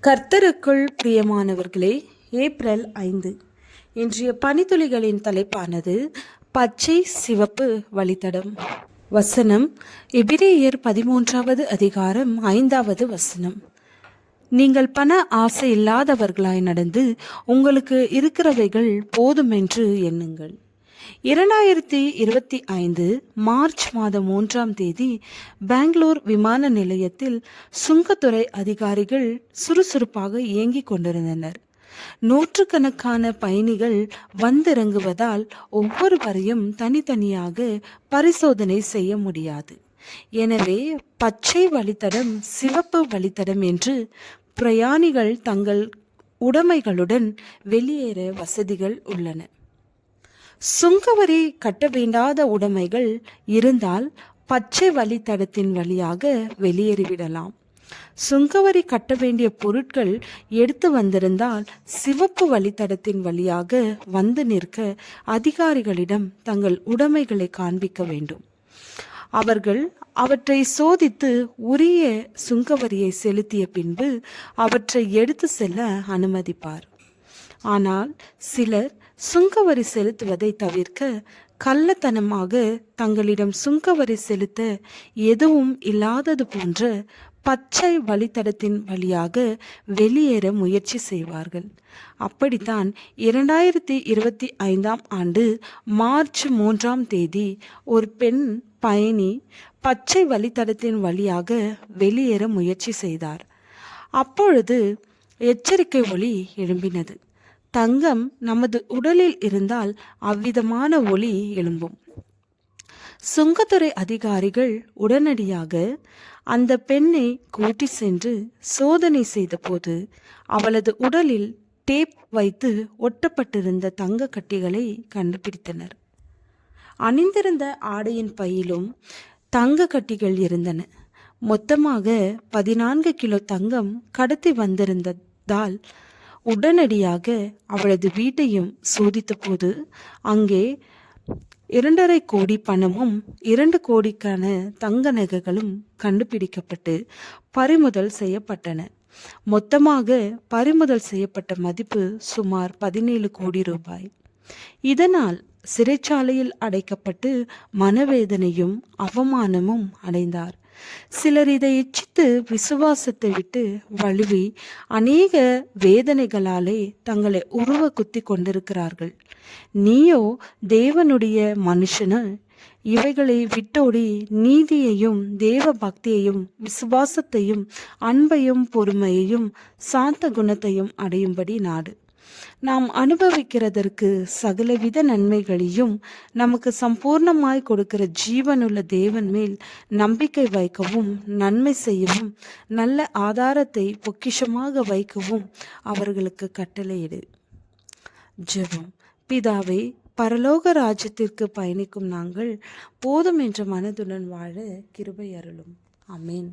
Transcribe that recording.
கர்த்தருக்குள் பிரியமானவர்களே, ஏப்ரல் 5 இன்றைய பனித்துளிகளின் தலைப்பானது பச்சை சிவப்பு வழித்தடம். வசனம் எபிரேயர் 13வது அதிகாரம் 5வது வசனம். நீங்கள் பண ஆசை இல்லாதவர்களாய் நடந்து உங்களுக்கு இருக்கிறவைகள் போதுமென்று எண்ணுங்கள். 2025 மார்ச் மாதம் 1ஆம் தேதி பெங்களூர் விமான நிலையத்தில் சுங்கத்துறை அதிகாரிகள் சுறுசுறுப்பாக இயங்கிக் கொண்டிருந்தனர். நூற்றுக்கணக்கான பயணிகள் வந்திறங்குவதால் ஒவ்வொருவரையும் தனித்தனியாக பரிசோதனை செய்ய முடியாது. எனவே பச்சை வழித்தடம், சிவப்பு வழித்தடம் என்று பிரயாணிகள் தங்கள் உடைமைகளுடன் வெளியேற வசதிகள் உள்ளன. சுங்கவரி கட்ட வேண்டாத உடைமைகள் இருந்தால் பச்சை வழித்தடத்தின் வழியாக வெளியேறிவிடலாம். சுங்கவரி கட்ட வேண்டிய பொருட்கள் எடுத்து வந்திருந்தால் சிவப்பு வழித்தடத்தின் வழியாக வந்து நிற்க அதிகாரிகளிடம் தங்கள் உடைமைகளை காண்பிக்க வேண்டும். அவர்கள் அவற்றை சோதித்து உரிய சுங்கவரியை செலுத்திய பின்பு அவற்றை எடுத்து செல்ல அனுமதிப்பார். ஆனால் சிலர் சுங்கவரி செலுத்துவதை தவிர்க்க கள்ளத்தனமாக தங்களிடம் சுங்கவரி செலுத்த எதுவும் இல்லாதது போன்ற பச்சை வழித்தடத்தின் வழியாக வெளியேற முயற்சி செய்வார்கள். அப்படித்தான் 2025ஆம் ஆண்டு மார்ச் 3ஆம் தேதி ஒரு பெண் பயணி பச்சை வழித்தடத்தின் வழியாக வெளியேற முயற்சி செய்தார். அப்பொழுது எச்சரிக்கை ஒலி எழும்பினது. தங்கம் நமது உடலில் இருந்தால் அவ்விதமான ஒலி எழும்பும். சுங்கத்துறை அதிகாரிகள் உடனடியாக அந்த பெண்ணை கூட்டி சென்று சோதனை செய்தபோது அவளது உடலில் டேப் வைத்து ஒட்டப்பட்டிருந்த தங்க கட்டிகளை கண்டுபிடித்தனர். அணிந்திருந்த ஆடையின் பையிலும் தங்க கட்டிகள் இருந்தன. மொத்தமாக 14 கிலோ தங்கம் கடத்தி வந்திருந்ததால் உடனடியாக அவளது வீட்டையும் சோதித்த போது அங்கே 2.5 கோடி பணமும் 2 கோடிக்கான தங்க நகைகளும் கண்டுபிடிக்கப்பட்டு பறிமுதல் செய்யப்பட்டன. மொத்தமாக பறிமுதல் செய்யப்பட்ட மதிப்பு சுமார் 17 கோடி ரூபாய். இதனால் சிறைச்சாலையில் அடைக்கப்பட்டு மனவேதனையும் அவமானமும் அடைந்தார். சிலர் இதை இச்சித்து விசுவாசத்தை விட்டு வழுவி அநேக வேதனைகளாலே தங்களை உருவ குத்தி கொண்டிருக்கிறார்கள். நீயோ தேவனுடைய மனுஷனு, இவைகளை விட்டோடி நீதியையும் தேவ பக்தியையும் விசுவாசத்தையும் அன்பையும் பொறுமையையும் சாந்த குணத்தையும் அடையும்படி நாடு. நாம் அனுபவிக்கிறதற்கு சகலவித நன்மைகளையும் நமக்கு சம்பூர்ணமாய் கொடுக்கிற ஜீவனுள்ள தேவன் மேல் நம்பிக்கை வைக்கவும் நன்மை செய்யவும் நல்ல ஆதாரத்தை பொக்கிஷமாக வைக்கவும் அவர்களுக்கு கட்டளையிடு. ஜெபம். பிதாவே, பரலோக ராஜ்யத்திற்கு பயணிக்கும் நாங்கள் போதும் என்ற மனதுடன் வாழ கிருபை அருளும். ஆமென்.